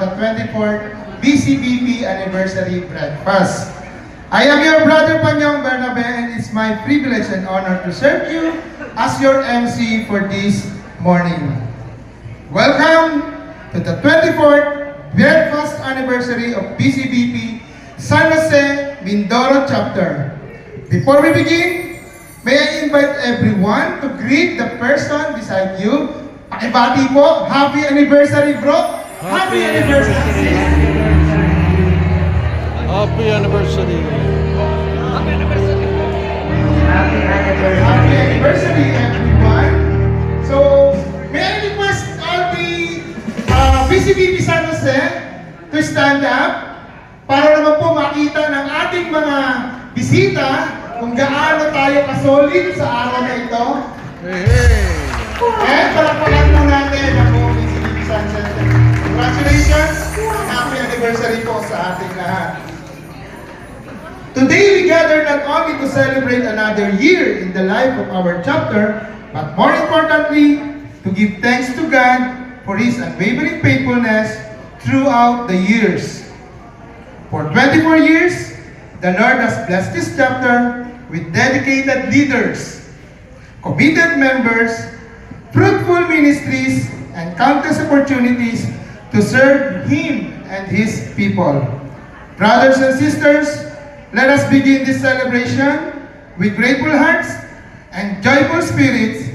the 24th BCBP Anniversary Breakfast. I am your brother Panyong Bernabe, and it's my privilege and honor to serve you as your MC for this morning. Welcome to the 24th Breakfast Anniversary of BCBP San Jose, Mindoro Chapter. Before we begin, may I invite everyone to greet the person beside you. Pakibati po, happy anniversary bro! Happy anniversary! Happy anniversary! Happy anniversary! Happy anniversary everyone! So, may I request all the BCBP San Jose to stand up para naman po makita ng ating mga bisita kung gaano tayo kasolid sa araw na ito. Hey, hey! And palakpakan po natin ang buong BCBP San Jose. Congratulations! Happy anniversary po sa ating lahat. Today we gather not only to celebrate another year in the life of our chapter, but more importantly, to give thanks to God for His unwavering faithfulness throughout the years. For 24 years, the Lord has blessed this chapter with dedicated leaders, committed members, fruitful ministries, and countless opportunities to serve Him and His people. Brothers and sisters, let us begin this celebration with grateful hearts and joyful spirits.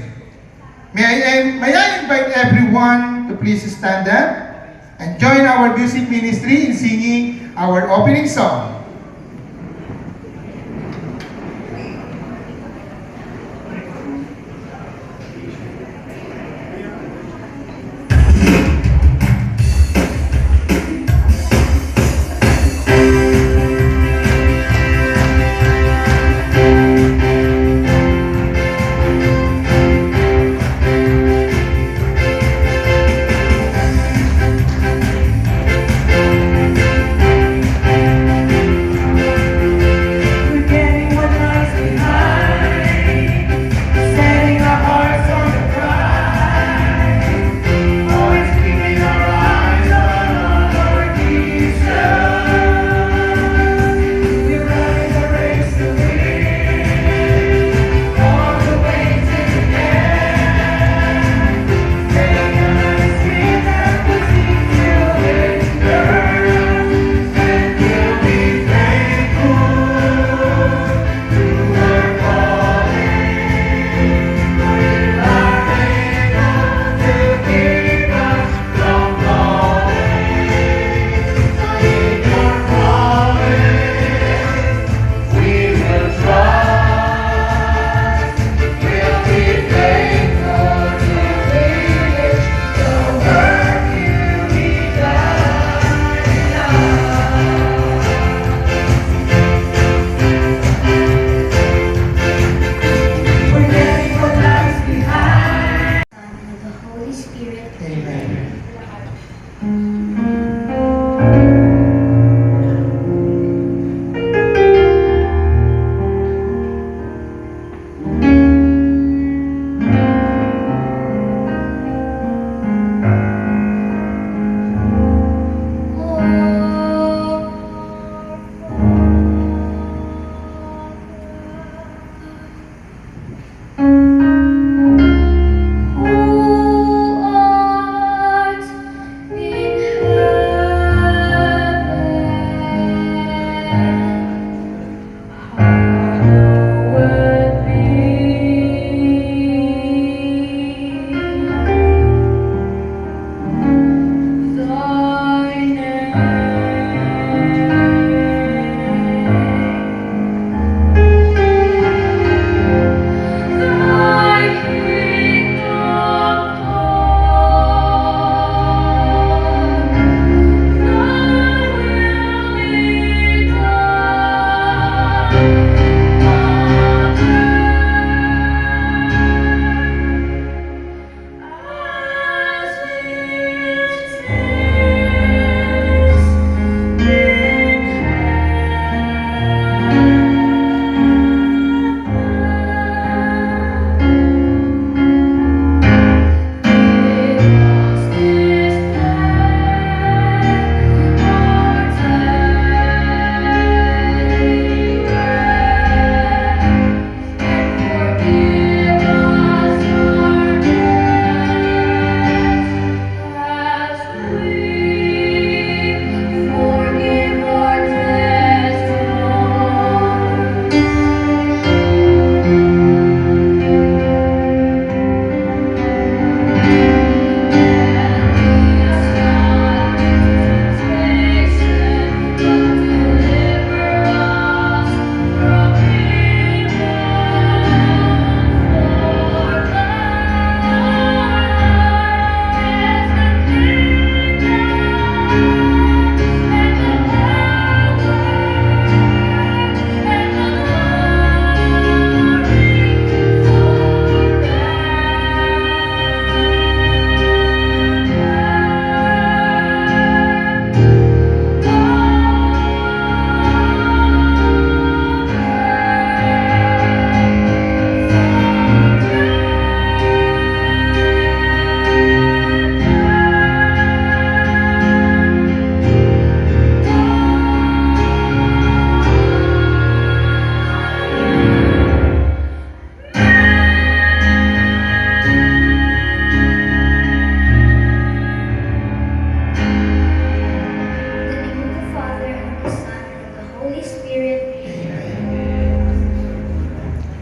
May I invite everyone to please stand up and join our music ministry in singing our opening song.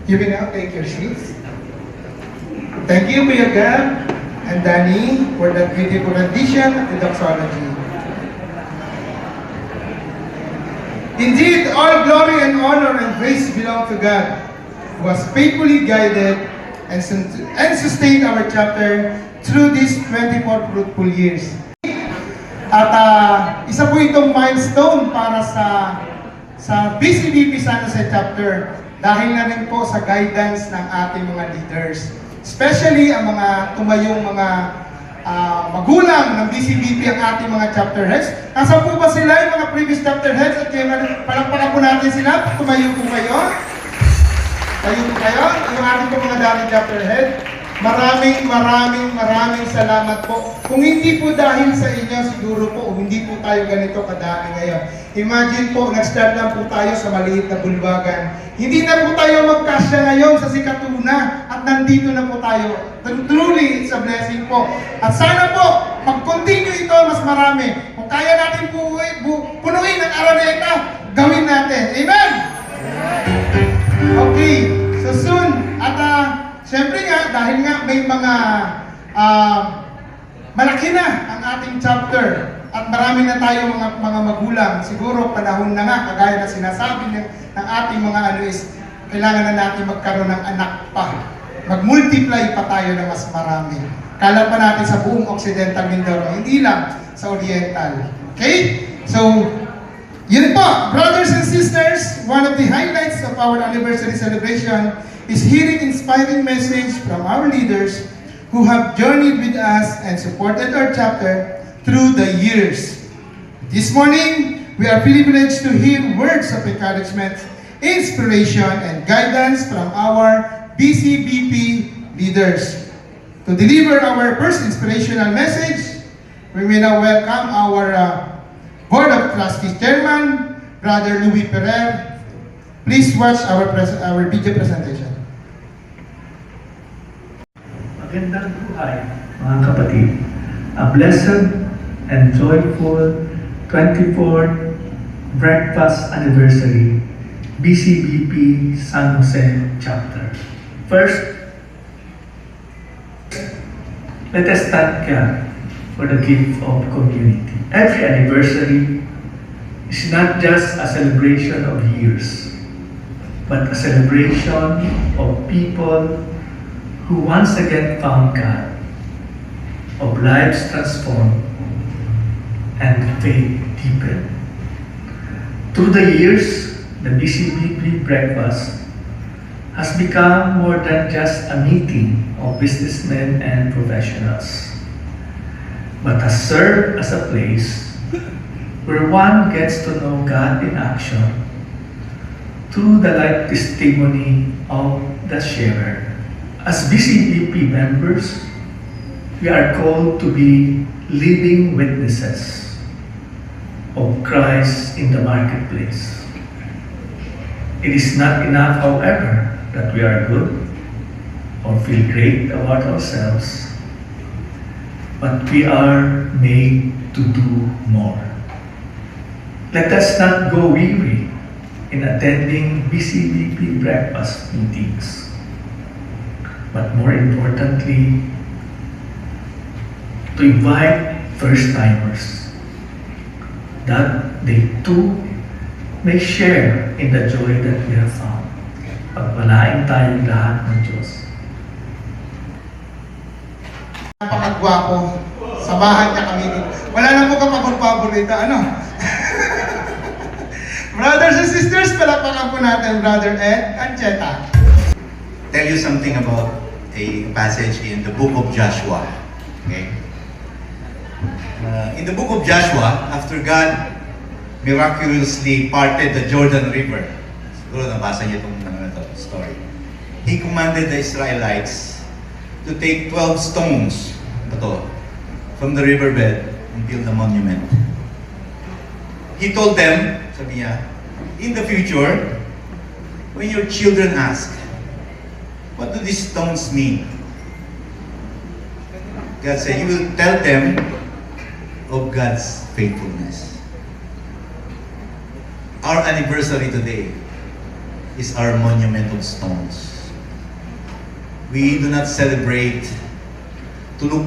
You may now take your seats. Thank you, Kuya Gab and Danny, for that beautiful rendition of the doxology. Indeed, all glory and honor and praise belong to God, who has faithfully guided and sustained our chapter through these 24 fruitful years. At isa po itong milestone para sa BCBP San Jose chapter dahil na rin po sa guidance ng ating mga leaders. Especially ang mga tumayong mga magulang ng BCBP ang ating mga chapter heads. Nasaan po ba sila yung mga previous chapter heads? At yung palakpakan po natin sila. Tumayo po kayo. Tayo po kayo. Yung ating po mga dating chapter head. Maraming salamat po. Kung hindi po dahil sa inyo, siguro po, hindi po tayo ganito kadami ngayon. Imagine po, nag-start lang po tayo sa maliit na bulwagan. Hindi na po tayo magkasya ngayon sa Sikatuna at nandito na po tayo. Truly, it's a blessing po. At sana po, mag-continue ito mas marami. Kung kaya natin punuin ang Araneta, gawin natin. Amen? Okay, so soon, at siyempre nga, dahil nga may mga malaki na ang ating chapter at marami na tayo mga magulang, siguro panahon na nga, kagaya na sinasabi ng ating mga kailangan na natin magkaroon ng anak pa. Mag-multiply pa tayo na mas marami. Kala pa natin sa buong Occidental Mindoro, hindi lang sa Oriental. Okay? So, yun po, brothers and sisters, one of the highlights of our anniversary celebration is hearing inspiring message from our leaders who have journeyed with us and supported our chapter through the years. This morning, we are privileged to hear words of encouragement, inspiration, and guidance from our BCBP leaders. To deliver our first inspirational message, we may now welcome our Board of Trustees Chairman, Brother Louis Ferrer. Please watch our video presentation. Magandang buhay, mga kapatid. A blessed and joyful 24th Breakfast Anniversary BCBP San Jose Chapter. First, let us thank God for the gift of community. Every anniversary is not just a celebration of years, but a celebration of people who once again found God, of lives transformed, and faith deepened. Through the years, the BCBP Breakfast has become more than just a meeting of businessmen and professionals, but has served as a place where one gets to know God in action through the life testimony of the sharer. As BCBP members, we are called to be living witnesses of Christ in the marketplace. It is not enough, however, that we are good or feel great about ourselves, but we are made to do more. Let us not go weary in attending BCBP breakfast meetings, but more importantly, to invite first-timers that they too may share in the joy that we have found. Pagpalain tayong lahat ng Diyos. Napakagwapo. Samahan niya kami dito. Wala na po kapag-paborito. Ano? Brothers and sisters, palakpakan po natin Brother Ed Ancheta. Tell you something about a passage in the book of Joshua. Okay? In the book of Joshua, after God miraculously parted the Jordan River, siguro nabasa niyo itong story, He commanded the Israelites to take 12 stones from the riverbed and build a monument. He told them, sabi niya, in the future, when your children ask, what do these stones mean? God said, you will tell them of God's faithfulness. Our anniversary today is our monumental stones. We do not celebrate to look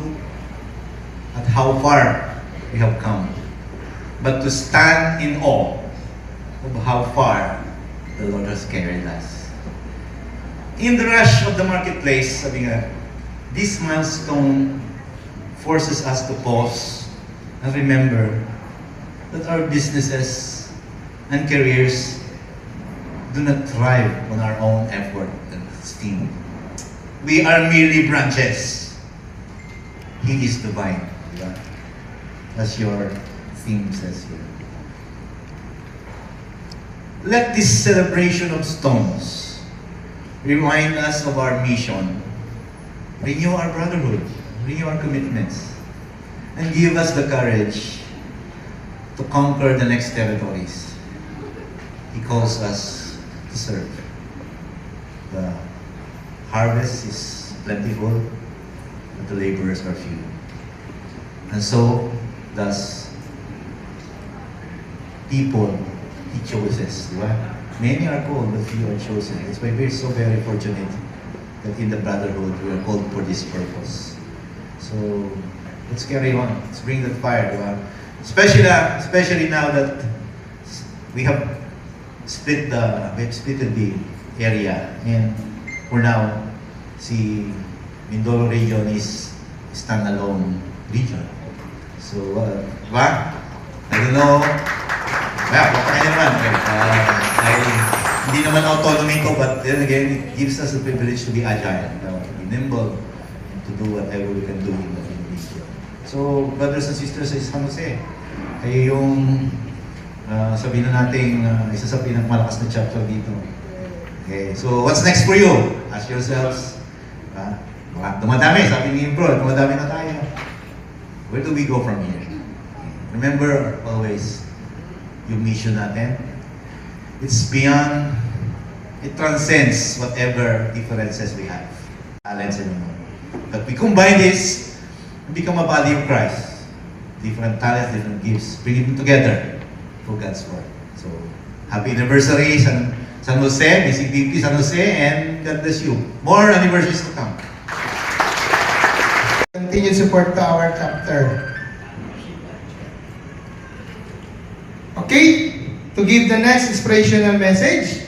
at how far we have come, but to stand in awe of how far the Lord has carried us. In the rush of the marketplace, sabi nga, this milestone forces us to pause and remember that our businesses and careers do not thrive on our own effort and esteem. We are merely branches. He is the vine. Diba? As your theme says here. Let this celebration of stones remind us of our mission, renew our brotherhood, renew our commitments, and give us the courage to conquer the next territories He calls us to serve. The harvest is plentiful, but the laborers are few. And so, thus, people He chooses, di ba? Many are called, but few are chosen. That's why we're so very fortunate that in the brotherhood, we are called for this purpose. So, let's carry on. Let's bring that fire, di ba? Especially now that we have split the area, and we're now, si Mindoro region is standalone region. So, diba? I don't know. Well, kaya naman. Hindi naman autonomy ko, but then again, it gives us the privilege to be agile, to be nimble, and to do whatever we can do in the region. So, brothers and sisters sa San Jose, ay yung sabihin na natin isa sa pinakamalakas na chapter dito. Okay, so what's next for you? Ask yourselves. Dumadami, sabi ni bro, dumadami na tayo. Where do we go from here? Remember always, yung mission natin, it's beyond, it transcends whatever differences we have. Talents and all. But we combine this and become a body of Christ. Different talents, different gifts, bring them together for God's work. So, happy anniversary, San Jose, BCBP San Jose, and God bless you. More anniversaries to come. Continued support to our chapter. Okay, to give the next inspirational message,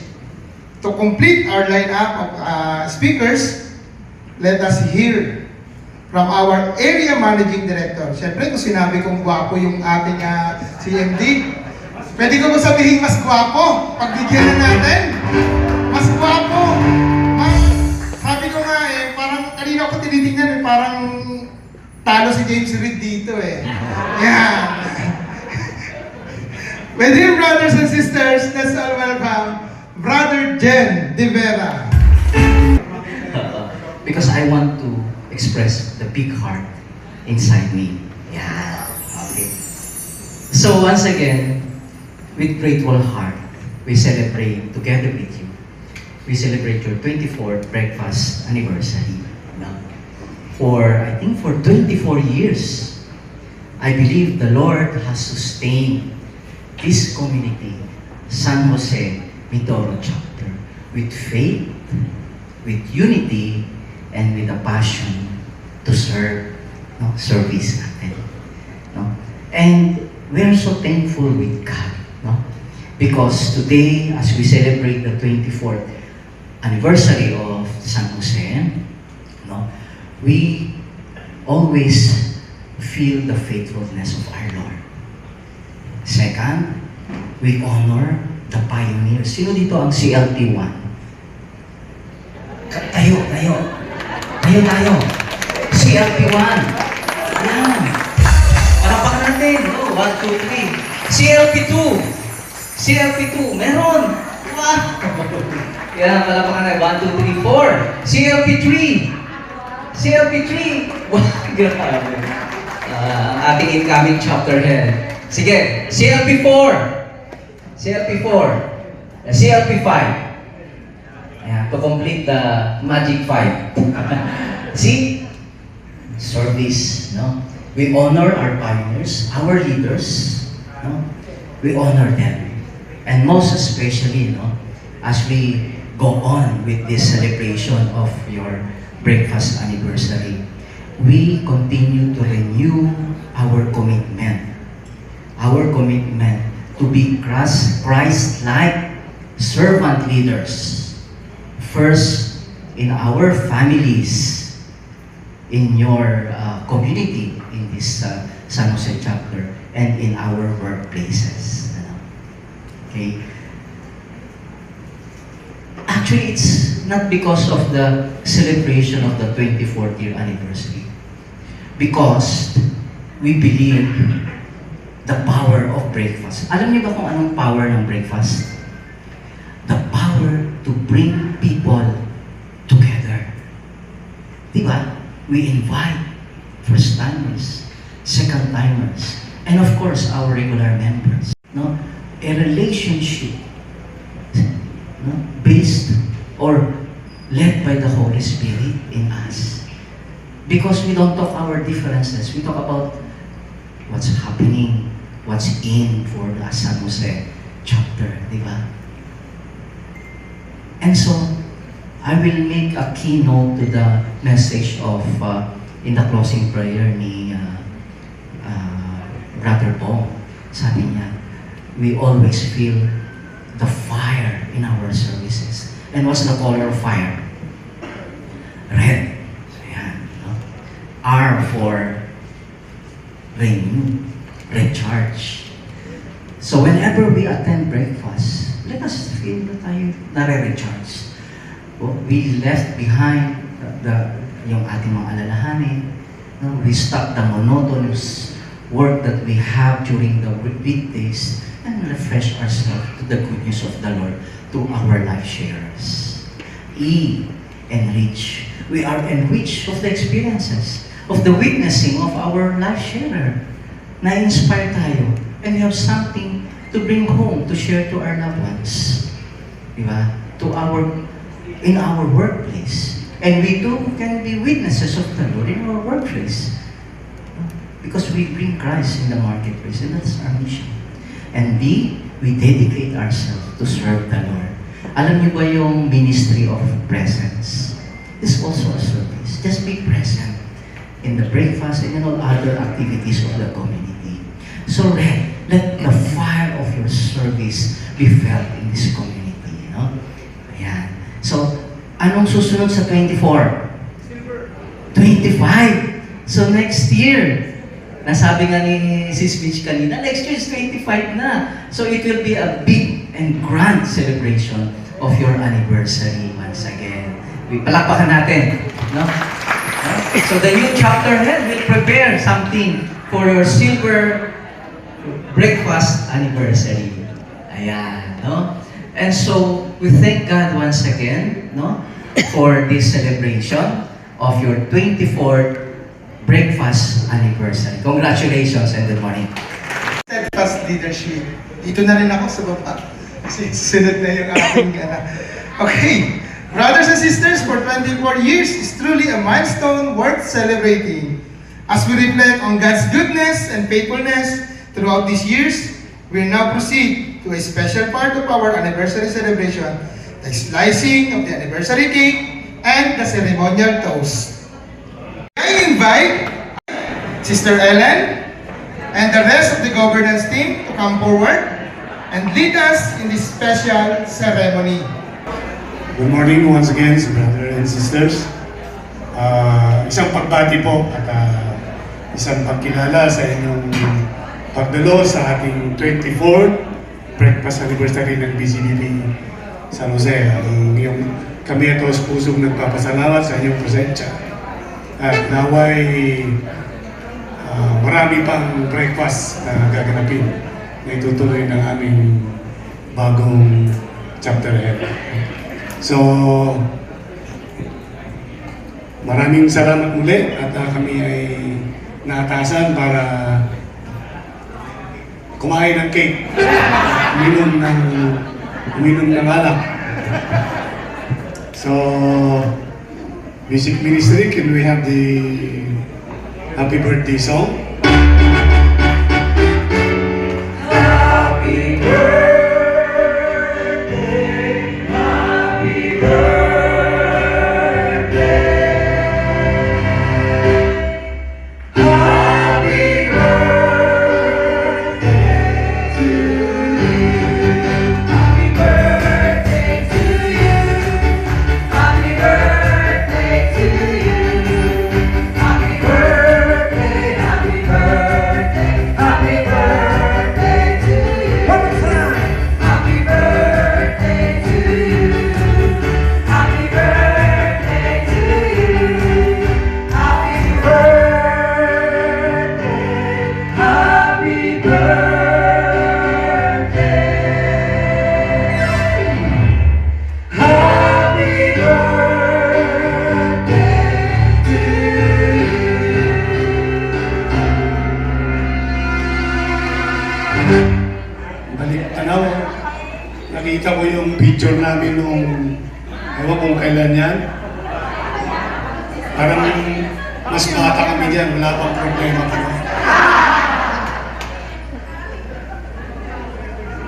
to complete our lineup of speakers, let us hear from our area managing director. Siyempre, kung sinabi kong gwapo yung ating CMD, pwede ko ba sabihin mas gwapo? Pagbigyan na natin. Mas gwapo. Sabi ko nga parang kanina ko tinitingnan parang talo si James Reid dito Yeah. With him, brothers and sisters, let's all welcome Brother Jen De Vera. Because I want to express the big heart inside me. Yeah, okay. So once again, with grateful heart, we celebrate together with you. We celebrate your 24th breakfast anniversary. I think for 24 years, I believe the Lord has sustained this community, San Jose Mindoro chapter, with faith, with unity, and with a passion to serve, service natin. And we are so thankful with God, because today, as we celebrate the 24th anniversary of San Jose, we always feel the faithfulness of our Lord. Second, we honor the pioneers. Sino dito ang CLT1? Tayo. CLT1. Yan. Parapakan natin. 1, 2, 3. CLP2. CLP2. Meron. Wow. Yan, palapakan natin. 1, 2, 3, 4. CLP3. CLP3. Wow, grabe. Ang ating incoming chapter head. Sige, CLP4. CLP4. CLP5. Ayan, to complete the magic 5. See? Service, We honor our pioneers, our leaders, We honor them. And most especially, as we go on with this celebration of your breakfast anniversary, we continue to renew our commitment to be Christ-like servant leaders, first in our families, in your community, in this San Jose chapter, and in our workplaces. Okay? Actually, it's not because of the celebration of the 24th year anniversary. Because we believe the power of breakfast. Alam niyo ba kung anong power ng breakfast? The power to bring people together. Diba? We invite first-timers, second-timers, and of course, our regular members. No? A relationship, no? Based or led by the Holy Spirit in us. Because we don't talk our differences. We talk about what's happening, what's in for the San Jose chapter, di ba? And so, I will make a keynote to the message of, in the closing prayer ni Brother Bong. Sabi niya, we always feel the fire in our services. And what's the color of fire? Red. Ayan, no? R for renew, recharge. So whenever we attend breakfast, let us feel na tayo nare-recharge. We left behind yung ating mga alalahanin. No? We stop the monotonous work that we have during the weekdays and refresh ourselves to the good news of the Lord to our life sharers. E, enrich. We are enriched of the experiences, of the witnessing of our life sharer. Na-inspire tayo. And we have something to bring home, to share to our loved ones. Diba? In our workplace. And we too can be witnesses of the Lord in our workplace. Because we bring Christ in the marketplace, and that's our mission. And B, we dedicate ourselves to serve the Lord. Alam niyo ba yung ministry of presence? It's also a service. Just be present in the breakfast and in all other activities of the community. So let the fire of your service be felt in this community. You know? Ayan. So, anong susunod sa 24? 25. So next year, nasabi nga ni Sis Mitch kanina, next year is 25 na. So it will be a big and grand celebration of your anniversary once again. Palakpakan natin. No? So the new chapter head will prepare something for your silver breakfast anniversary. Ayan. No? And so we thank God once again, no, for this celebration of your 24th breakfast anniversary. Congratulations and good morning. Steadfast leadership. Dito na rin ako sa baba. Kasi sunod na yung ating Okay. Brothers and sisters, for 24 years is truly a milestone worth celebrating. As we reflect on God's goodness and faithfulness throughout these years, we now proceed to a special part of our anniversary celebration, the slicing of the anniversary cake and the ceremonial toast. I invite Sister Ellen and the rest of the governance team to come forward and lead us in this special ceremony. Good morning once again, brothers and sisters. Isang pagbati po at isang pagkilala sa inyong pagdalo sa ating 24th breakfast anniversary ng BCBP San Jose. Kami ito sa pusong nagpapasalamat sa inyong presensya. At naway marami pang breakfast na gaganapin na itutuloy ng aming bagong chapter head. So, maraming salamat muli at kami ay naatasan para kumain ng cake, uminom ng alak. So, Music Ministry, can we have the happy birthday song? Happy birthday, Balik tanaw. Nakita ko yung picture namin nung, ewan kung kailan yan. Parang mas bata kami dyan, wala pang problema pa.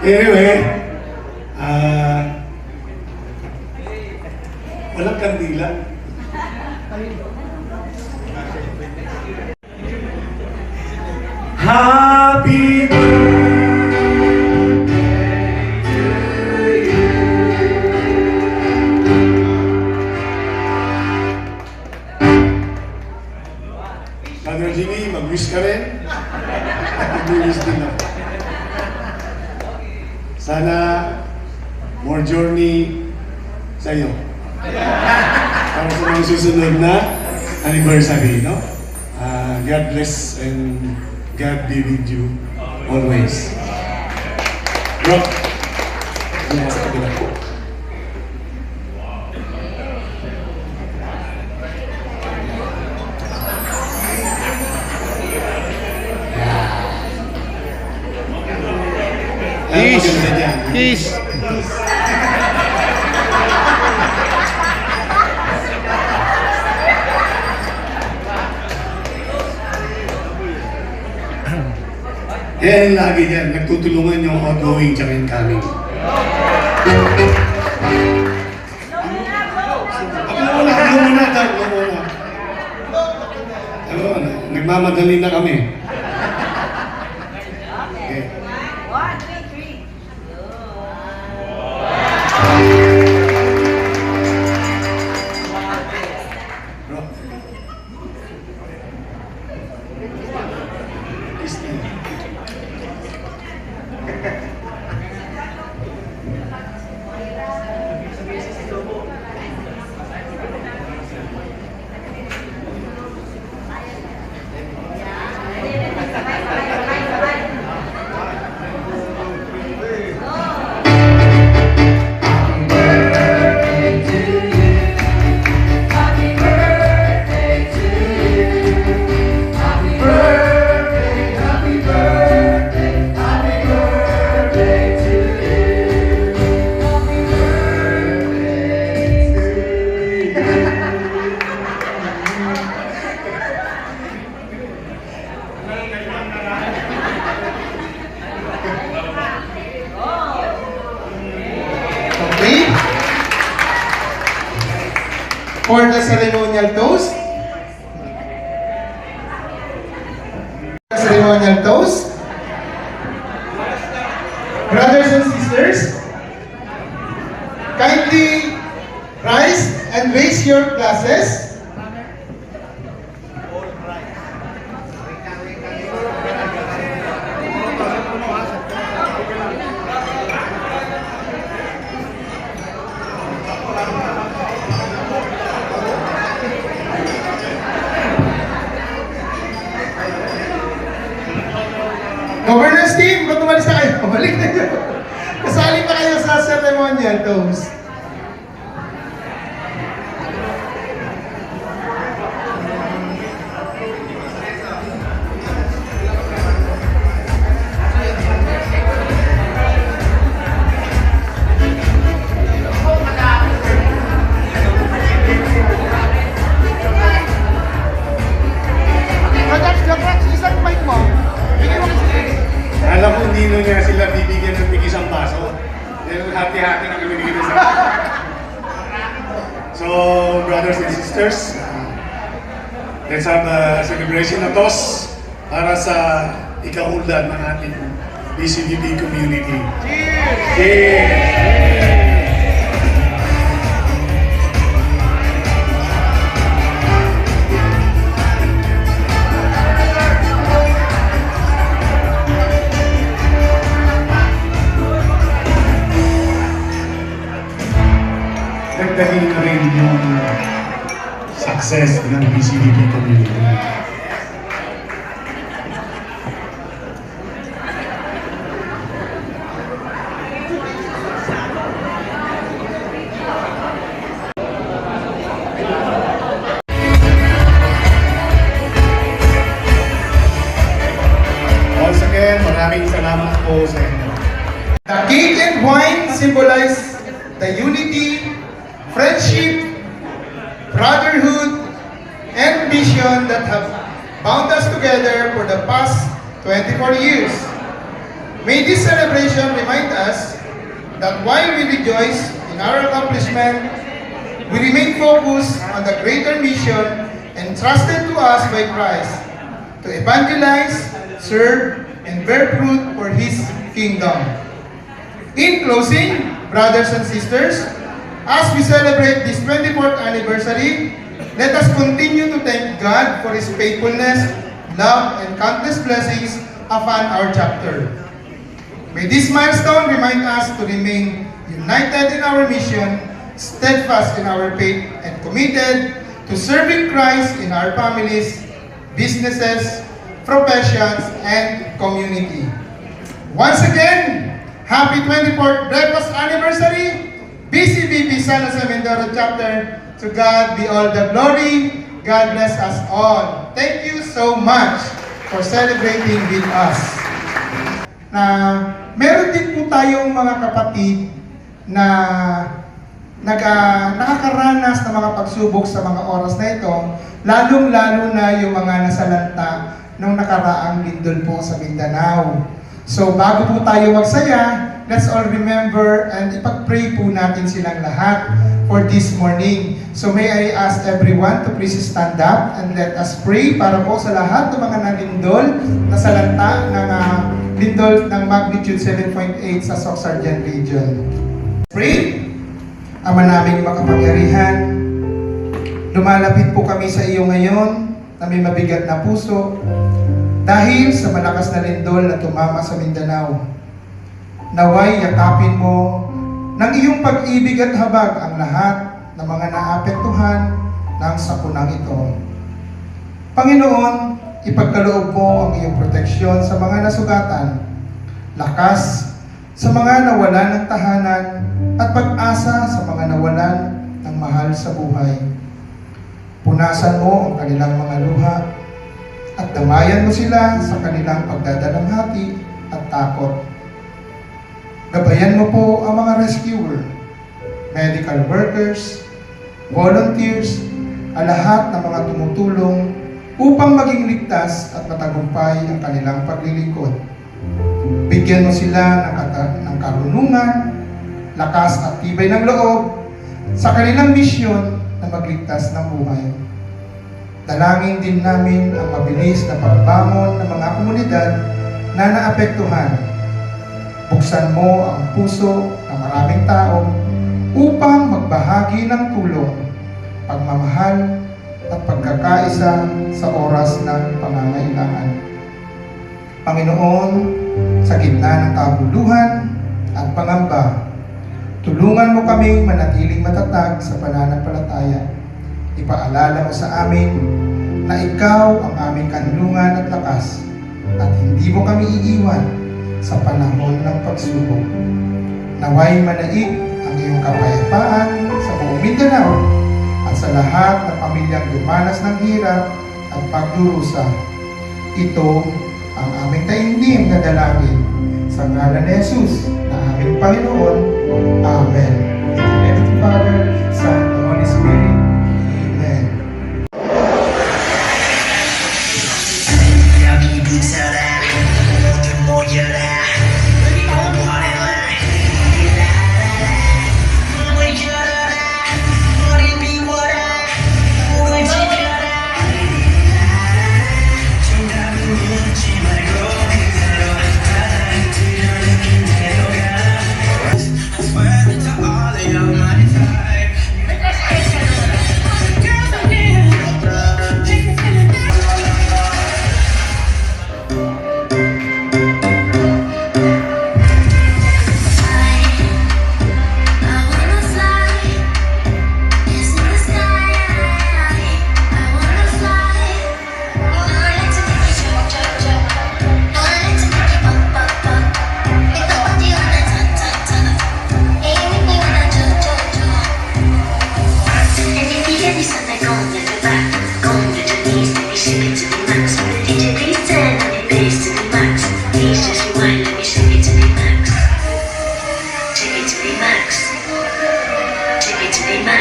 Anyway, walang kandila. Happy Brother Jimmy, mag-wish ka rin. Mag-wish din ako. Sana more journey sa iyo. Para sa mga susunod na anniversary, no? God bless and God be with you always. Bro, ano sa kabila po? Peace. Yan lagi yan, nagtutulungan yung outgoing tsaka incoming. Ako muna. Nagmamadali na kami. Okay. 1, 2, 3. Bro. Okay? For the ceremonial toast. Ceremonial toast. Brothers and sisters, kindly rise and raise your glasses. Governance team, ba't umalis na kayo? Balik na kayo. Kasali pa kayo sa ceremonial toast. Alam ko hindi nyo nga sila bibigyan ng tig isang baso. Dahil hati-hati na kami bigyan sa sisters. Let's have a celebration na toast para sa ikaunlad ng ating BCBP community. Cheers! Dahil na rin yung success ng BCBP community. Once again, maraming salamat po sa inyo. The cake and wine symbolize the unity, friendship, brotherhood, and mission that have bound us together for the past 24 years. May this celebration remind us that while we rejoice in our accomplishment, we remain focused on the greater mission entrusted to us by Christ to evangelize, serve, and bear fruit for His kingdom. In closing, brothers and sisters, as we celebrate this 24th anniversary, let us continue to thank God for His faithfulness, love, and countless blessings upon our chapter. May this milestone remind us to remain united in our mission, steadfast in our faith, and committed to serving Christ in our families, businesses, professions, and community. Once again, happy 24th breakfast anniversary, BCBP San Jose Mindoro chapter. To God be all the glory. God bless us all. Thank you so much for celebrating with us. Na meron din po tayong mga kapatid na nakakaranas ng mga pagsubok sa mga oras na ito, lalong-lalo na yung mga nasalanta nung nakaraang lindol po sa Mindanao. So bago po tayo magsaya, let's all remember and ipag-pray po natin silang lahat for this morning. So may I ask everyone to please stand up and let us pray para po sa lahat ng mga nalindol na salanta ng lindol ng magnitude 7.8 sa Soc-Sargent Region. Pray. Ama naming makapangyarihan, lumalapit po kami sa iyo ngayon na may mabigat na puso dahil sa malakas na lindol na tumama sa Mindanao. Naway yakapin mo ng iyong pag-ibig at habag ang lahat ng mga naapektuhan ng sakunang ito. Panginoon, ipagkaloob mo ang iyong proteksyon sa mga nasugatan, lakas sa mga nawalan ng tahanan, at pag-asa sa mga nawalan ng mahal sa buhay. Punasan mo ang kanilang mga luha at damayan mo sila sa kanilang pagdadalamhati at takot. Gabayan mo po ang mga rescuer, medical workers, volunteers, ang lahat ng mga tumutulong upang maging ligtas at matagumpay ang kanilang paglilingkod. Bigyan mo sila ng karunungan, lakas at tibay ng loob sa kanilang misyon na magligtas ng buhay. Dalangin din namin ang mabilis na pagbangon ng mga komunidad na naapektuhan. Buksan mo ang puso ng maraming tao upang magbahagi ng tulong, pagmamahal at pagkakaisa sa oras ng pangangailangan. Panginoon, sa gitna ng kabuluhan at pangamba, tulungan mo kaming manatiling matatag sa pananampalataya. Ipaalala mo sa amin na ikaw ang aming kanlungan at lakas at hindi mo kami iiwan sa panahon ng pagsubok. Naway manaig ang iyong kapayapaan sa buong Mindanao at sa lahat ng pamilyang dumanas ng hirap at pagdurusa. Ito ang aming taimtim na dalangin sa ngalan ni Jesus na aming Panginoon. Amen. In the name of the Father, Son, and Holy Spirit. Amen.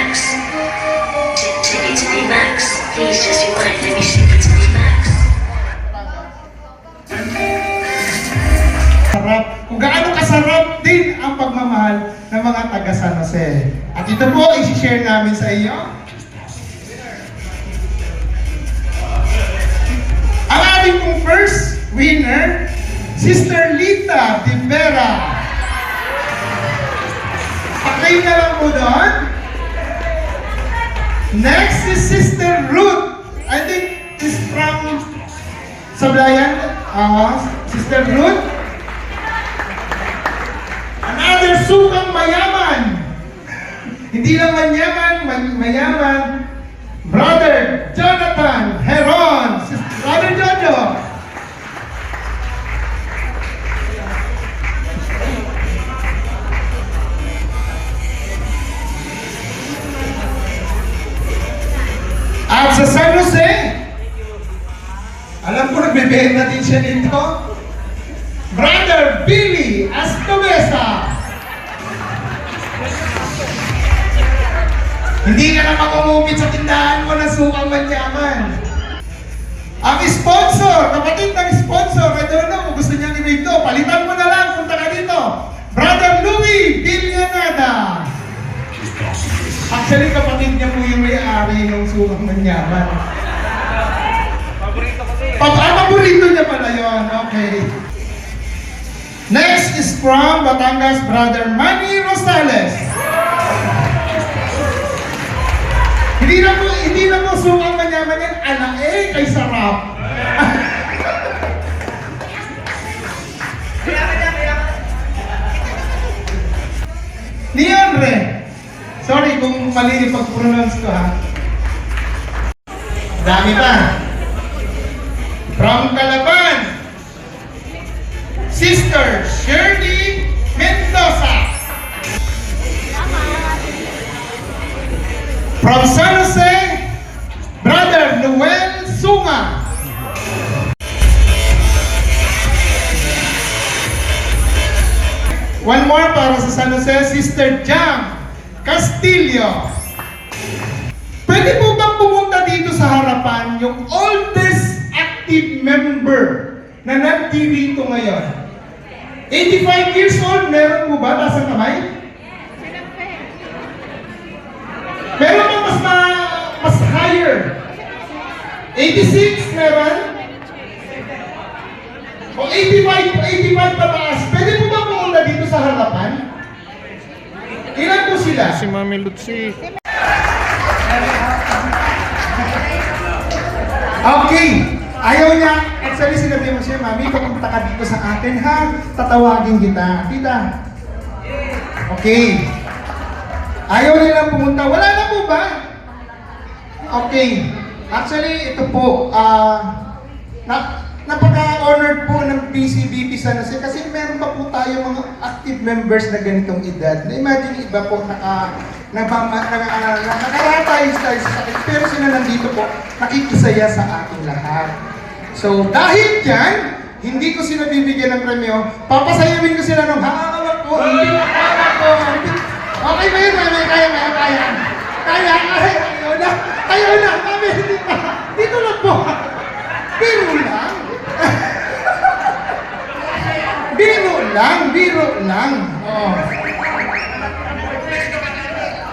Max. Take it to me, Max. Please just rewind. Let me take it to me, Max. Sarap. Kung gaano kasarap din ang pagmamahal ng mga taga San Jose. At ito po, isi-share namin sa iyo. Ang ating pong first winner, Sister Lita Divera. Pakay na lang po doon. Next is Sister Ruth. I think is from Sablayan. Sister Ruth. Another sukang mayaman. Hindi lang manyaman, mayaman. Brother Jonathan Heron. Brother Jojo. At sa San Jose, alam ko nagbibenta din siya dito. Brother Billy Ascobesa. Hindi ka na makungupit sa tindahan mo ng sukang manyaman. Ang sponsor, kapatid ng sponsor, I don't know kung gusto niya i-rate to, palitan mo na lang, punta ka dito. Brother Louie Villanada. Actually, kapatid niya po yung may-ari ng sukang manyaman. Paborito niya pala yun. Okay. Next is from Batangas, Brother Manny Rosales. Hindi na po sukang manyaman yan, kay sarap. Leonre. Sorry kung mali yung pag-pronounce ko ha. Dami pa. From Calaban, Sister Shirley Mendoza. From San Jose, Brother Noel Sunga. One more para sa San Jose, Sister Jam Castillo. Pwede po bang pumunta dito sa harapan yung oldest active member na nag-TV ngayon? 85 years old, meron po ba? Taas ang kamay? Meron ba mas higher? 86 meron? O 85 pataas. Pwede po ba pumunta dito sa harapan? Ilan po sila? Si Mami Lutsi. Okay. Ayaw niya. Actually, sinabi mo siya, Mami, pumunta ka dito sa atin, ha? Tatawagin kita. Tita. Okay. Ayaw nilang pumunta. Wala na po ba? Okay. Actually, ito po, napaka-honored po ng PCBP San Jose kasi meron pa po tayo mga active members na ganitong edad. Na-imagine iba po nakaratay tayo sa sakit, pero sila nandito po, nakikisaya sa ating lahat. So, dahil dyan, hindi ko sila bibigyan ng premyo, papasayawin ko sila ng hawak ko, hindi hawak ko, okay ba yun, Mami? Kaya, ayaw na, Mami, hindi pa. Dito lang po. Biro lang. Oh.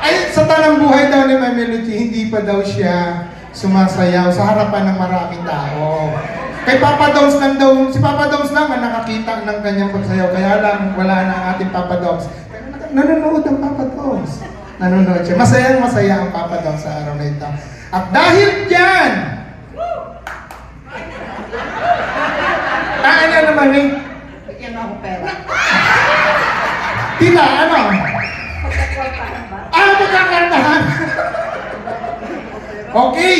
Ay, sa tanang buhay daw ni Mami Luchi, hindi pa daw siya sumasayaw sa harapan ng maraming tao. Kay Papa Doms lang daw, si Papa Doms lang ang nakakita ng kanyang pagsayaw, kaya lang wala na ang ating Papa Doms. Nanonood ang Papa Doms. Nanonood siya. Masaya ang Papa Doms sa araw na ito. At dahil dyan, ano naman eh? Bigyan mo ako pera. Tita, ano? Magkakantahan. Okay.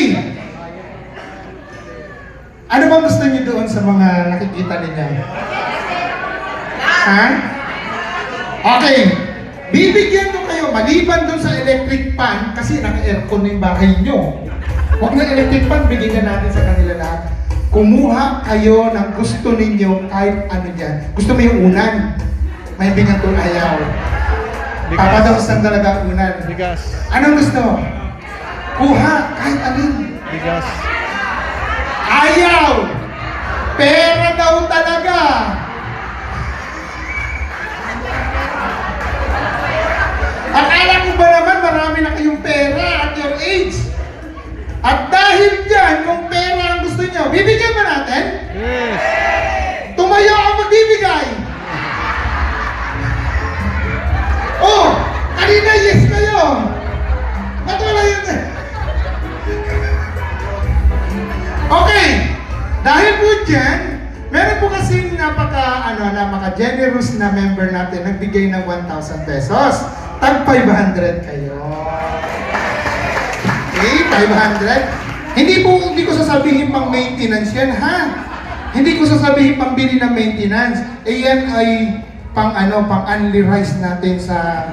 Ano bang gusto niyo doon sa mga nakikita ninyo? Ha? Okay. Bibigyan ko kayo, maliban doon sa electric fan, kasi naka-aircon na yung bahay nyo. Huwag na electric fan, bigyan na natin sa kanila lahat. Kumuha kayo ng gusto ninyo kahit ano dyan. Gusto mo yung unan? May bingatong ayaw. Bigas. Papadamos ng dalagaunan. Bigas. Anong gusto mo? Kuha, kahit alin. Bigas. Ayaw! Pera daw talaga! Akala ko ba naman marami na kayong pera at your age? At dahil dyan, kung pera ang gusto nyo, bibigyan ba natin? Yes. Tumayo ako magbibigay! Oh! Kanina yes kayo! Ba't wala yun? Okay! Dahil po dyan, meron po kasing napaka-generous na member natin nagbigay ng 1,000 pesos. Tag 500 kayo. Okay, 500. Hindi ko sasabihin pang maintenance yan, ha? Hindi ko sasabihin pang bili ng maintenance. Yan ay pang only rice natin sa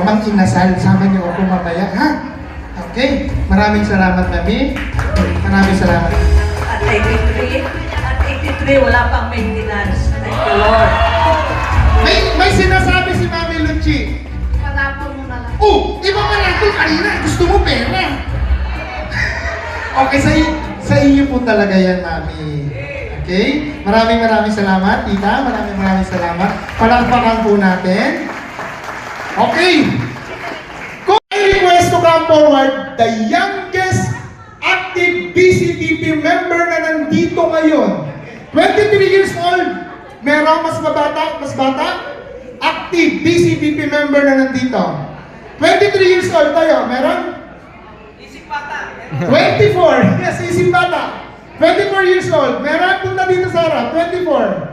Mang Inasal. Sama niyo ako mamaya, ha? Okay, maraming salamat, Mami. Maraming salamat. At 83, wala pang maintenance. Thank you, Lord. May sinasabi si Mami Luchi. Panapon mo na lang. Oh, iba pa lang ito kanina. Gusto mo pera. Okay, sa inyo po talaga yan, Mami. Okay? Maraming salamat, Tita. Maraming salamat. Palakpakan po natin. Okay. Kung I request to come forward, the youngest active BCPP member na nandito ngayon. 23 years old. Merong mas bata? Active BCPP member na nandito. 23 years old tayo. Meron? 24. Yes, isip bata. 24 years old. Meron? Punta dito, Sarah. 24.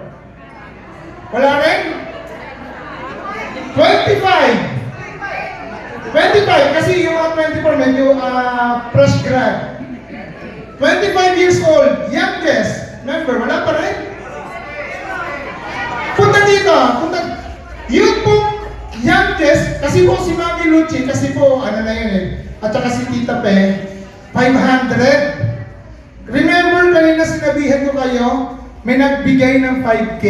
Wala rin? 25. 25. Kasi yung mga 24 medyo fresh grad. 25 years old. Youngest member. Wala pa rin? Punta dito. Yun pong youngest, kasi po si Mami Luchi, kasi po, na yun eh, at saka si Tita Pe, 500. Remember, kanina sinabihan ko kayo, may nagbigay ng 5K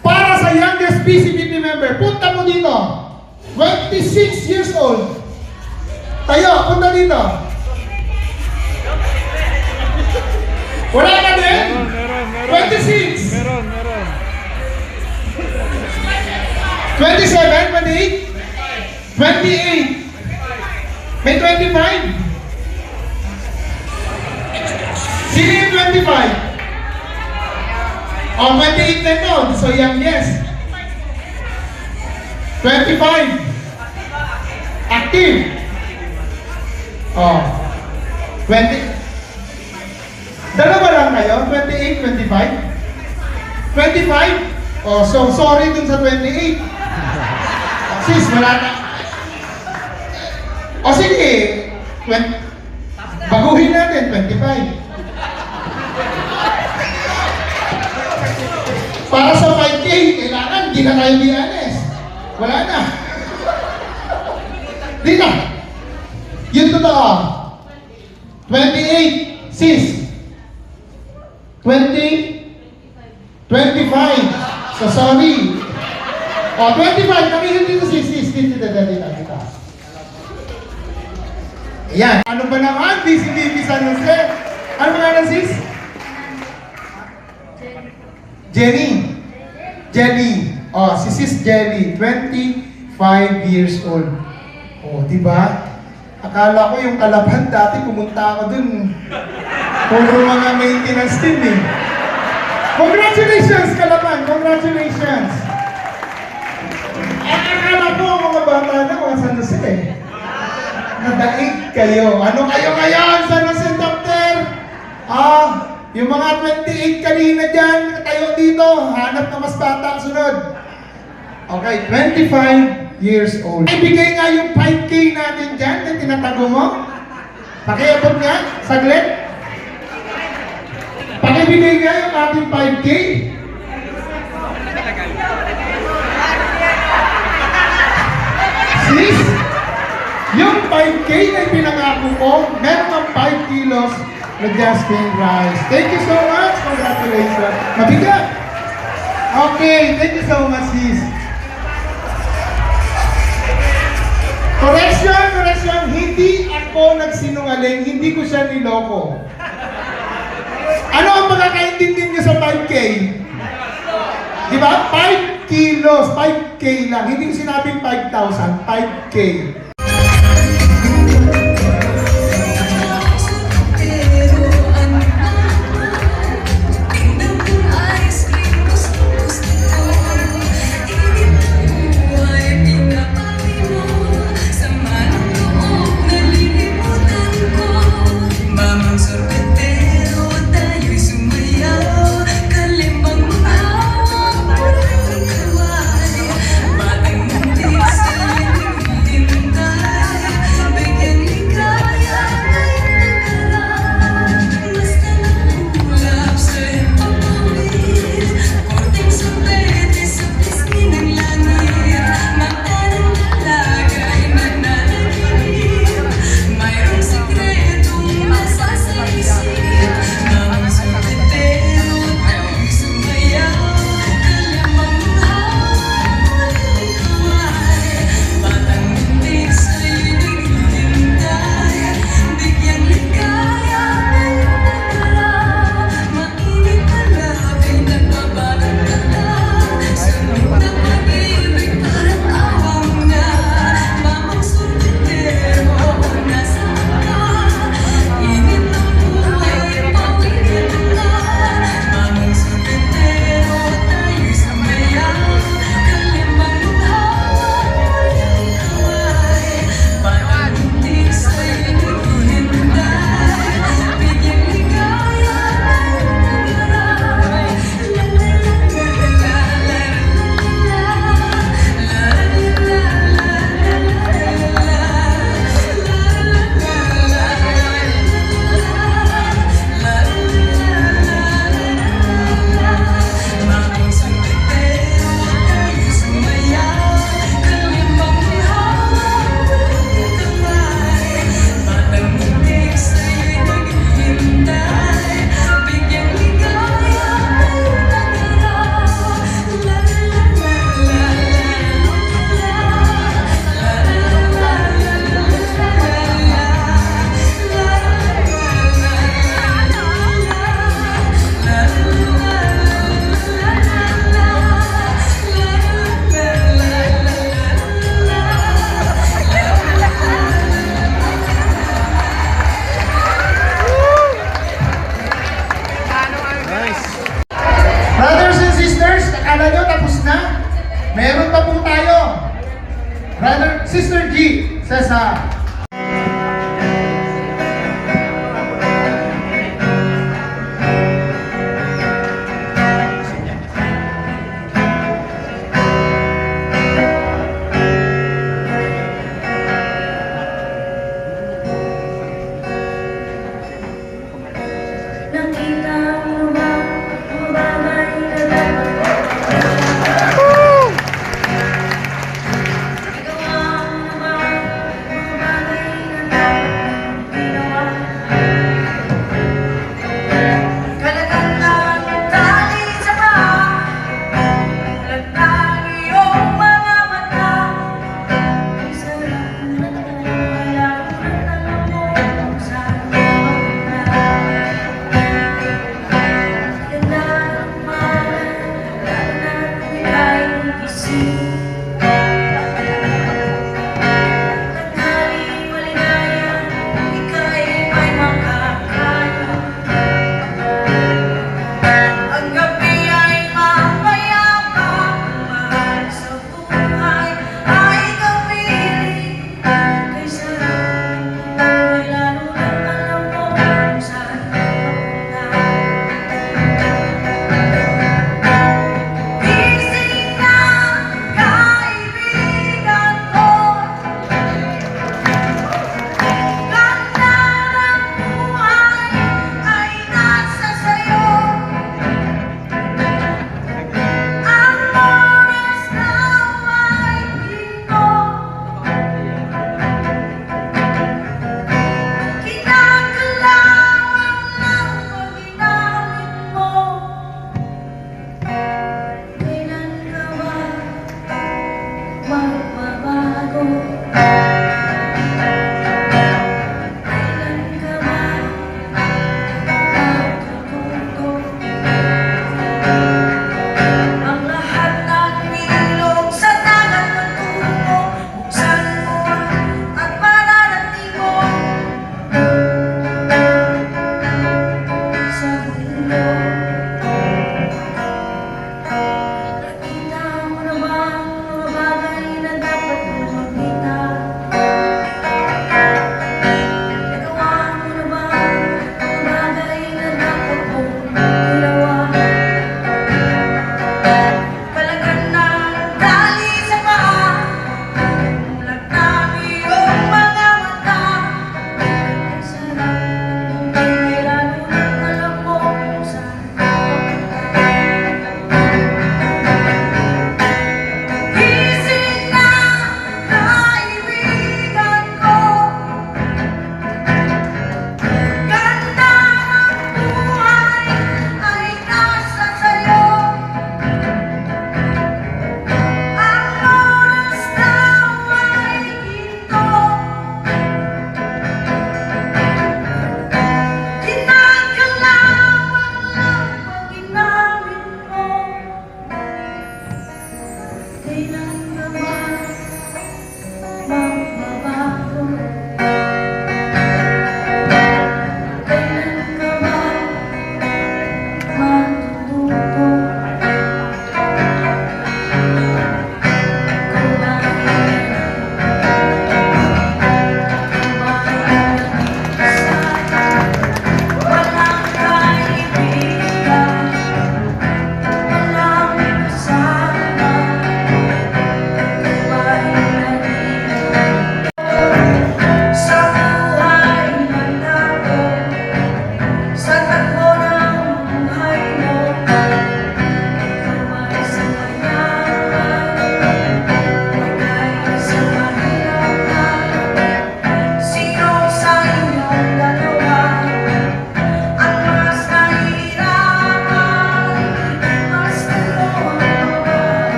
para sa youngest PCPP member. Punta mo dito. 26 years old. Tayo, punta dito. Wala ka din? Meron. 26. Meron. 27, 28? 28. May 25? Sino yung 25? Oh, 28 na ito. So, yes. 25. Active. Oh. 20. Dalawa lang kayo? 28, 25? 25? Oh, so sorry dun sa 28. Sis, wala na. O sige, baguhin natin, 25. Para sa 5K, kailangan, di na tayo be honest. Wala na. Di na. Yun totoo. 28, sis. 20, 25. So sorry. O, 25. Kami dito sis. Dito. Ayan. Ano ba naman? BCPP San Jose. Ano ba naman sis? Jelly. O, si sis Jelly. 25 years old. O, diba? Akala ko yung Kalaban dati pumunta ako dun. Puro mga maintenance team eh. Congratulations, Kalaban! Congratulations! Akala ko mga bata na, mga San Jose eh. Nadaig kayo. Ano kayo ngayon, San Jose Doctor? Yung mga 28 kanina dyan, tayo dito, hanap na mas bata, sunod. Okay, 25 years old. Ibigay nga yung 5K natin dyan, na tinatago mo. Pakiabot nga, saglit. Pakibigay nga yung ating 5K. Sis, yung 5K na pinangako ko, meron ng 5 kilos na jasmine rice. Thank you so much. Congratulations. Mabigat. Okay, thank you so much, sis. Correction, hindi ako nagsinungaling, hindi ko siya niloko. Ano ang pagkakaintindi niyo sa 5K? Di ba? 5 kilos, 5K lang. Hindi ko sinabing 5,000, 5K.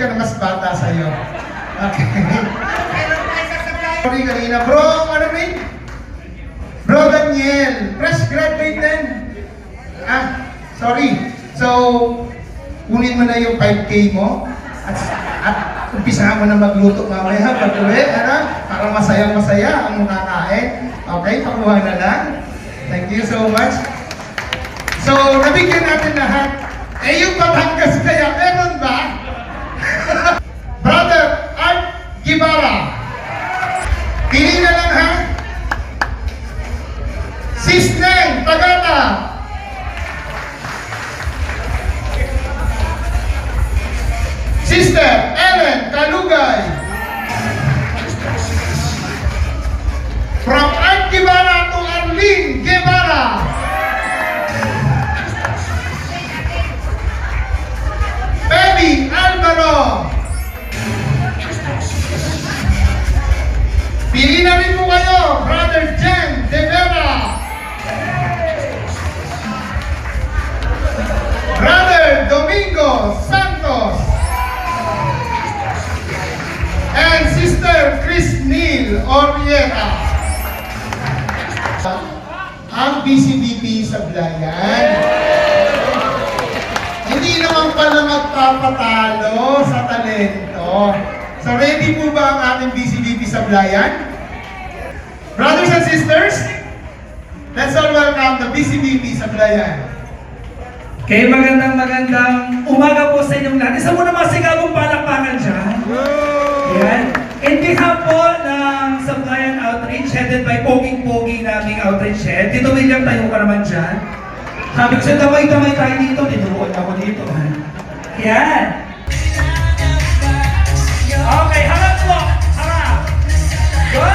ka na mas bata sa'yo. Okay. Sorry kanina. Bro, ano rin? Bro Daniel, fresh graduate din. Sorry. So, kunin mo na yung 5K mo at umpisahan mo na magluto mamaya pag-uwi, para masaya-masaya ang mga kain. Okay, pakuha na lang. Thank you so much. So, nabigyan natin lahat. Yung Batangas kaya, meron ba? Brother Art Gibara. Pili na lang ha. Sis Neng Tagata. Sister Ellen Kalugay. From Art Guevara to Arlene Guevara. Baby Alvaro. Pili na rin po kayo, Brother Jen De Vera. Brother Domingo Santos. And Sister Chris Neil Orieta. Ang BCBP Sablayan. Hindi naman pala magpapatalo sa talento. So ready po ba ang ating BCBP Sablayan? Brothers and sisters, let's all welcome the BCBP Sablayan. Okay, magandang umaga po sa inyong lahat. Isa mo na masigabong palakpakan dyan. Ayan. In behalf po ng Sablayan Outreach, headed by Poging-Pogi naming outreach head. Tito William, tayo ka naman dyan. Sabi ko, damay-damay tayo dito. Dinuruan ako dito. Ayan. Okay, harap po. Harap. Go!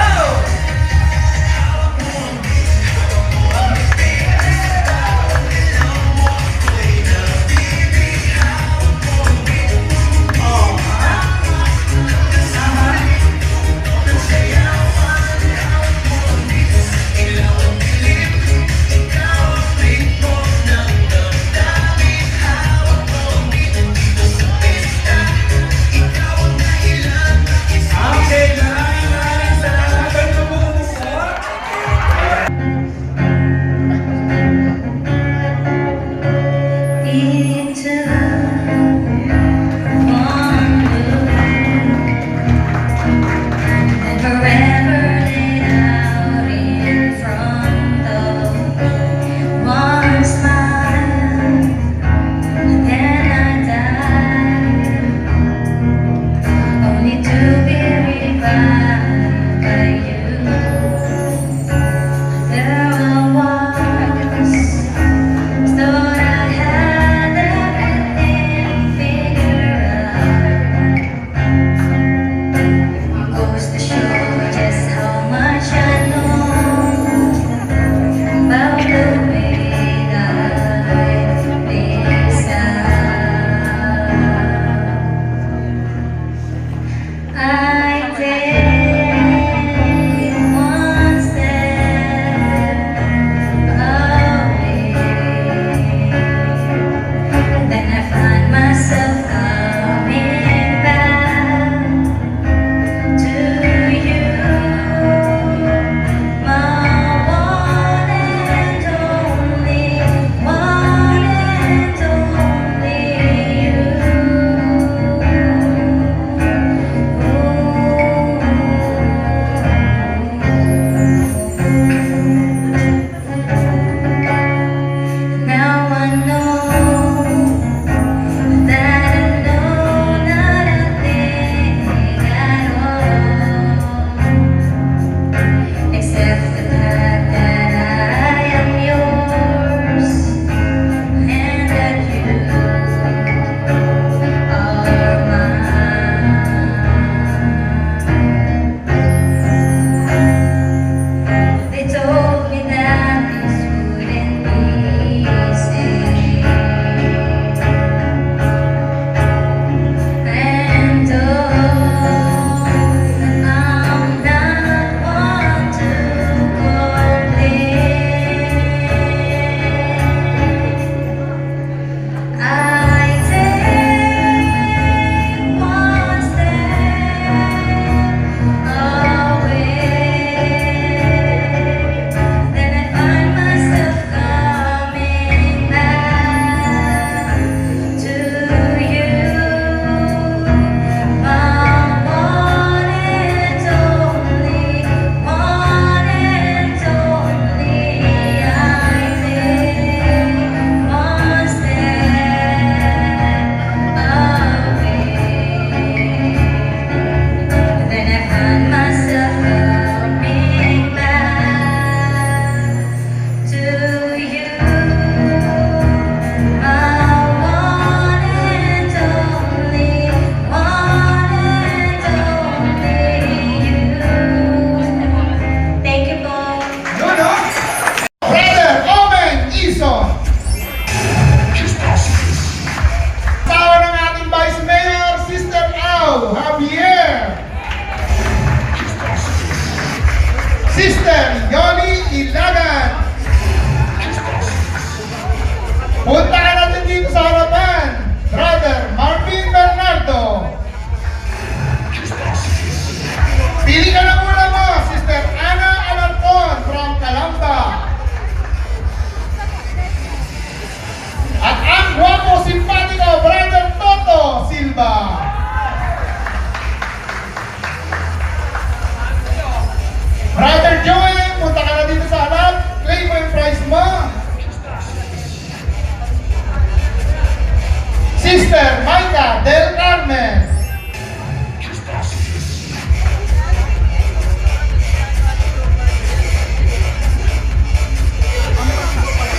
Sister Maika Del Carmen.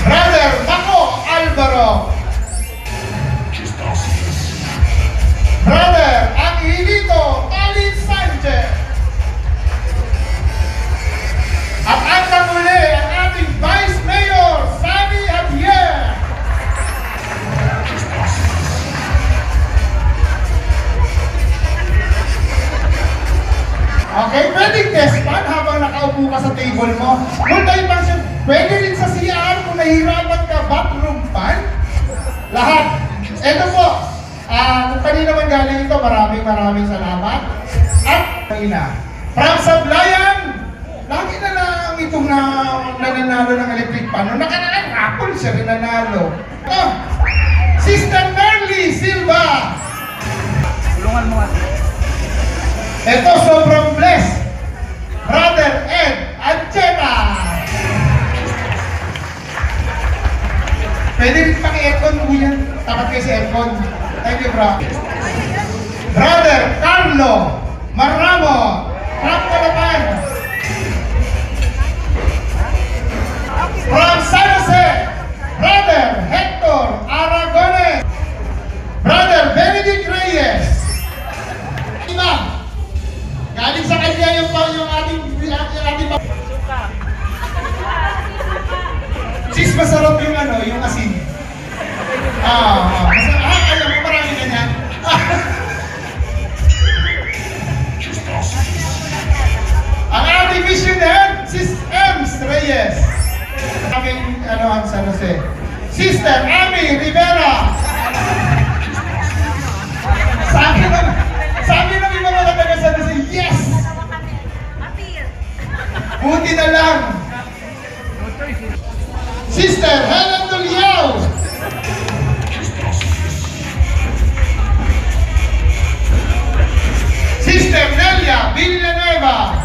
Brother Mako Alvaro. Brother Angelito Colin Sanchez. At ang namuli ang ating Vice Mayor Sunny Javier. Okay, pwedeng testan habang nakaupo ka sa table mo. Multi-function, pwede rin sa CR kung nahihirapan ka, bathroom fan. Lahat. Ito po, kung kanina man galing ito, maraming salamat. At, from Sablayan, lagi na lang itong nananalo ng electric pan. Nung nakaraan, Apple siya rin nanalo. Oh, Sister Merly Silva. Tulungan mo nga. Ito, sobrang blessed. Brother Ed Ancheta. Pwede rin paki-aircon mo yan. Tapat kayo sa aircon. Thank you, bro. Brother Carlo Marramo. From Calapan. From San Jose. Brother Hector Aragones. Brother Benedict Reyes. Imam. Galing sa kanya yung ating sis, masarap yung yung asin. Alam mo, marami na yan. Ang ating vision head, Sis Ems Reyes. Aming, ang San Jose. Sister Amy Rivera. Sabi ng iba mga taga San Jose, yes! Buti na lang. Sister Helen Tuliao. Sister Nelia Villanueva.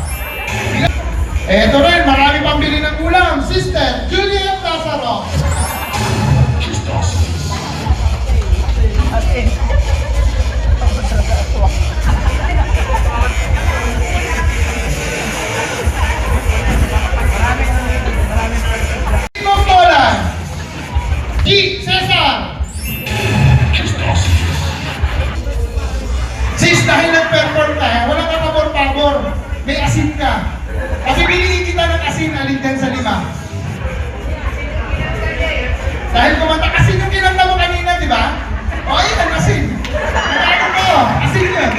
Eto rin, marami pang bili ng ulam. Sister Juliet Lazaro. Cesar! Sis, dahil nag-perform ka, wala ka pabor-pabor. May asin ka. Kasi binigyan kita ng asin, alindan sa 5. Dahil kumanta, asin yung kinanta mo kanina, di ba? O, yan, asin. Ano ko? Asin yun.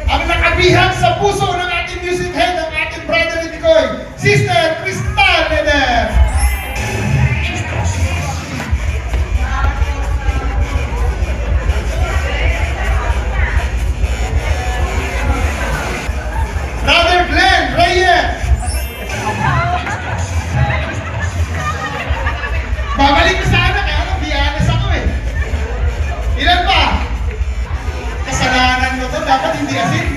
Ang nakabihag sa puso ng ating music head, ang ating brother ni Tikoy, Sister Cristal Leder. Brother Glenn Reyes. Babalik ko sana, kaya biyanas ako eh. Ilan pa? Kasalanan mo to, dapat hindi asin.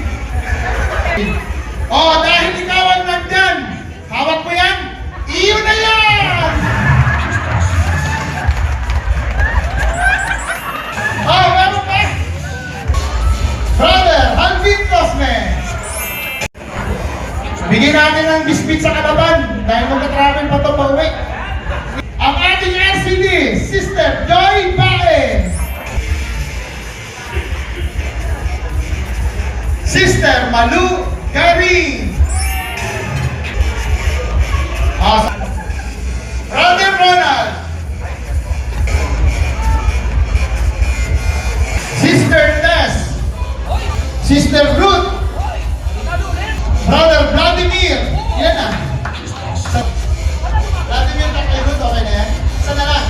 Dahil ikaw ang nandyan, hawak mo yan, iyo na yan! Meron pa? Brother Alvin Cosme. Bigyan natin ng biscuit sa kalaban dahil magka-travel pa ito pauwi. Ang ating RCD, Sister Joy Bae. Sister Malu Gary. Brother Ronald. Sister Tess. Sister Ruth. Brother Vladimir. Yan na. Vladimir na kay Ruth, okay na yan? Isa na lang.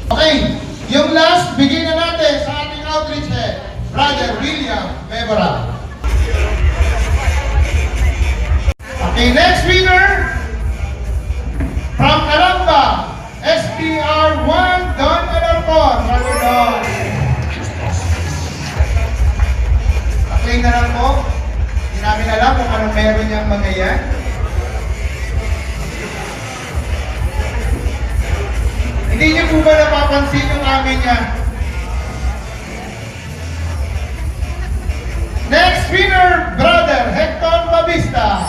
Okay. Yung last, bigyan na natin sa ating outreach head, Brother William Mebora. Okay, next winner from Calamba, SPR1 Don Alarcon. Brother Don. Okay na lang po. Hindi namin alam kung anong meron niyang mga yan. Hindi niyo po ba napapansin yung amin niya? Next winner, brother Hector Babista.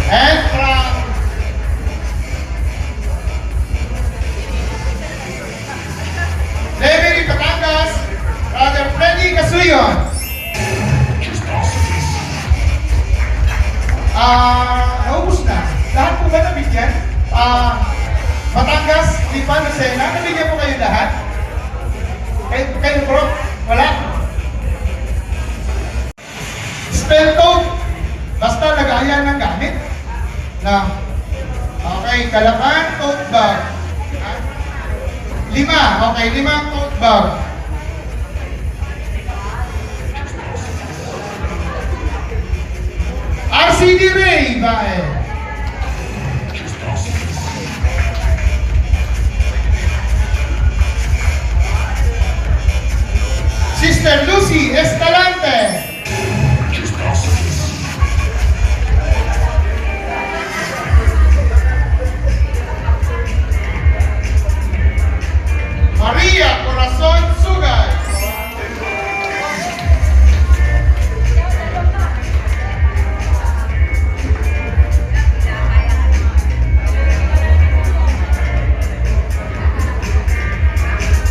And from Lemery, Batangas, brother Freddy Casuyon. Naubos na. Lahat po ba nabigyan? Batangas, Lipa, Lucena, nabigyan po kayo lahat? Kayo bro? Wala? Spell tote, basta lagayan ng gamit. Na, okay, Kalapan, tote bag. Lima, okay, 5 tote bag. RCD Ray, bae. Sister Lucy Escalante. Maria Corazon Sugay.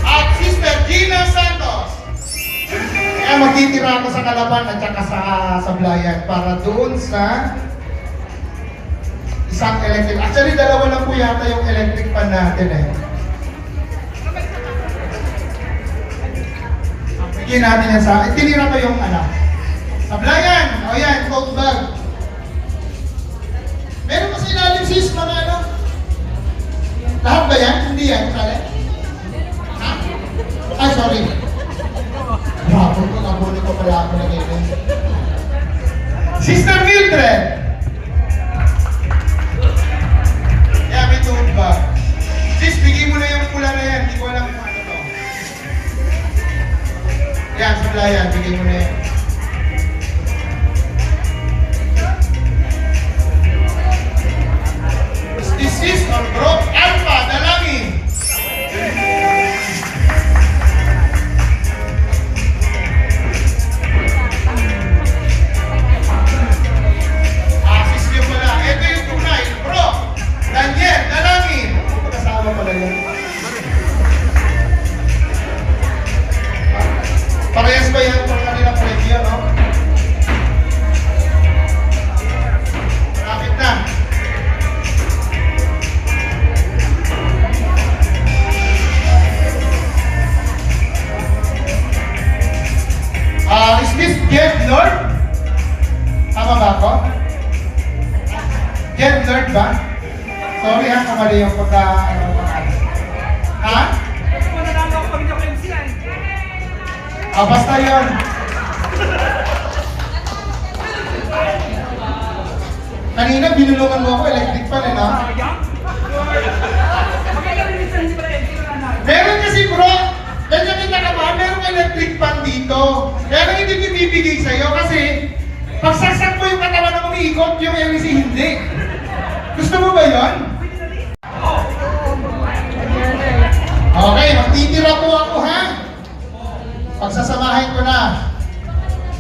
At Sister Gina Santos. Kaya magtitira ako sa Kalaban at saka sa Sablayan para doon sa isang electric. Actually, dalawa lang po yata yung electric pan natin eh. Bigyan natin yan sa... Tinira ko yung ano. Sablayan! O yan, tote bag. Meron pa sa ilalim sis, mga ano? Lahat ba yan? Hindi yan, kale? Ha? Ay, sorry. Bravo ko, nabuli ko pala ako na ganyan. Sister Mildred! Yan, may tote bag. Sis, bigyan mo na yung pula na yan. Hindi ko alam kung ano to. Yan, Sablayan, bigyan mo na yan. This is or Group Alpha, dalangin. Sis nyo pala. Ito yung tunay. Bro, Daniel, dalangin. Kasama pala yan. Parehas ba yan kung kanilang preview, no? Malapit na. Is this Get Lord? Tama ba ako? Get Lord ba? Sorry ha, kamali yung pagka... Ha? Basta yun. Kanina binulungan mo ako, electric fan eh, no? Meron kasi bro, ganyan kita ka ba? Meron electric fan dito. Kaya nang hindi ko bibigay sa'yo kasi pagsaksak mo yung katawan na umiikot, yung LEC hindi. Gusto mo ba yun? Okay, magtitira po ako ha. Pagsasamahin ko na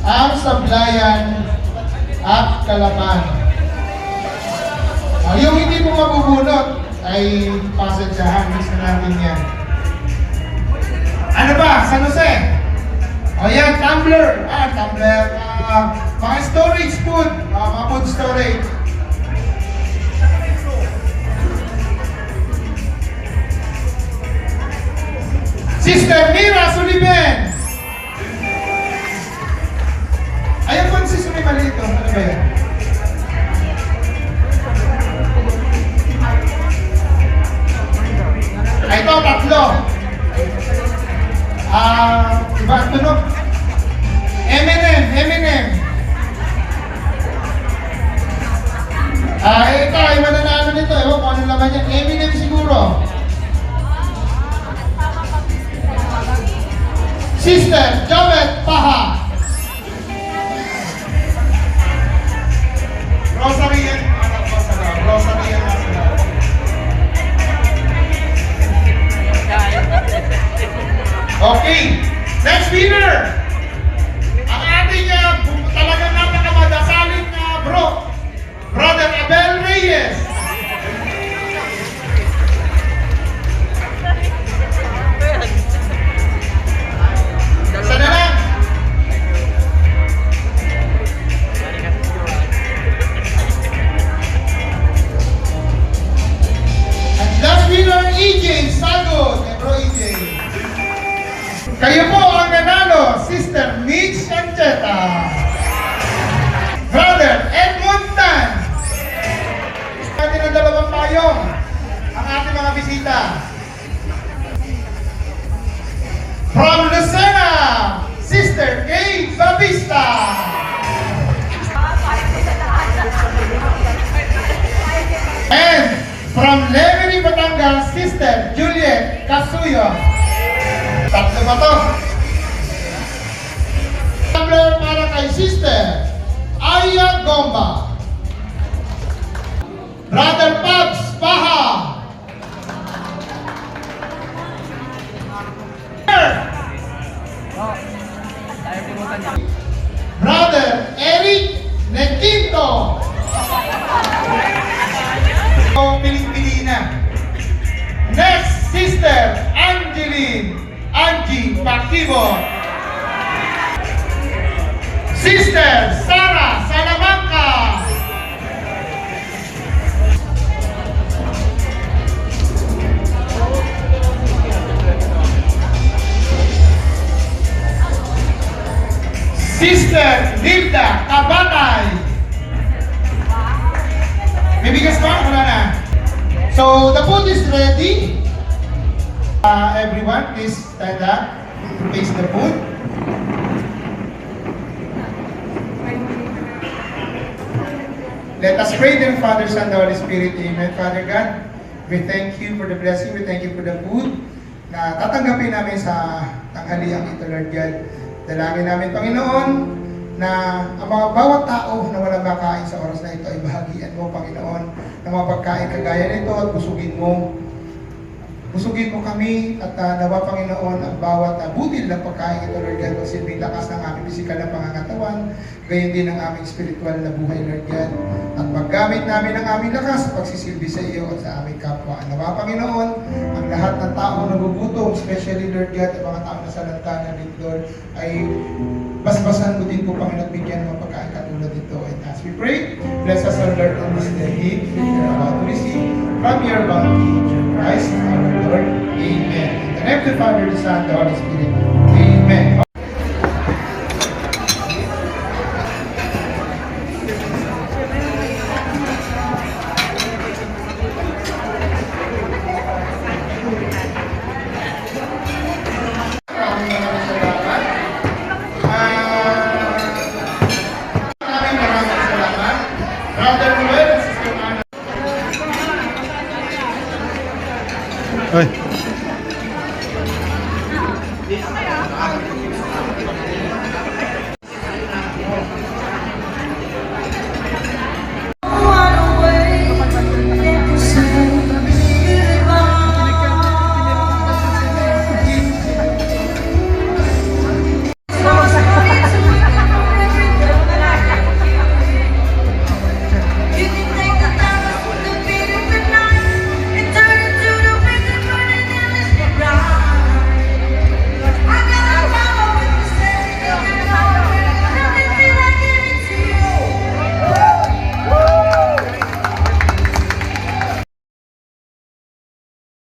ang Sablayan at Kalapan. Yung hindi mo mabubunot ay pasensyahan, miss na natin yan. Ano ba? San Jose? O yan, tumbler. Tumbler. Mga storage food. Mga food storage. Sister Mira Suliben. Ayun po si Sumi Malito. Ano ba yan? Ito, tatlo. Iba ang tunog. Eminem. Ito, iba na ano nito. Ewan kung ano naman yan. Eminem siguro. Sister Jovet Paha. Rosary yan. Rosary yan. Okay. Next winner. Ang ating talagang napakamadasalin na Brother Abel Reyes. Isa na lang. At last winner, EJ Sagod. Bro EJ. Kayo po ang nanalo, Sister Mitch Sancheta. Brother Edmund Tan. Atin ang dalawang payong ang ating mga bisita. From Lucena, Sister Kay Babista. And from Lemery, Batangas, Sister Juliet Casuyo. Tatlo ba to? Tumbler para kay Sister Aya Gomba. Brother Pabs Paha. Brother Eric Nequinto. Piling-pili na. Next, Sister Angie Pakibo. Sister Sara Salamanca. Sister Nilda Kabatay. May bigas ba? Wala na. So, the food is ready. Everyone, please stand up to face the food. Let us pray then, Father, Son, the Holy Spirit. Amen. Father God, we thank you for the blessing. We thank you for the food na tatanggapin namin sa tanghaliang ito, Lord God. Dalangin namin, Panginoon, na ang mga bawat tao na walang makain sa oras na ito ay bahagian mo, Panginoon, ng mga pagkain kagaya nito at busugin mo kami at nawa, Panginoon, ang bawat butil ng pagkain ito, Lord God, magsilbing lakas ng aming pisikal na pangangatawan, gayon din ang aming spiritual na buhay, Lord God, at maggamit namin ang aming lakas sa pagsisilbi sa iyo at sa aming kapwa. Nawa, Panginoon, ang lahat ng tao na nagugutom, especially, Lord God, at mga tao na sa lantanan dito, Lord, ay basbasan mo din po, Panginoon, bigyan ng mga pagkain katulad dito. And as we pray, bless us, O Lord, on this day, we are about to receive from your bounty, Christ our Lord. Amen. In the name of the Father, the Son, the Holy Spirit. Amen.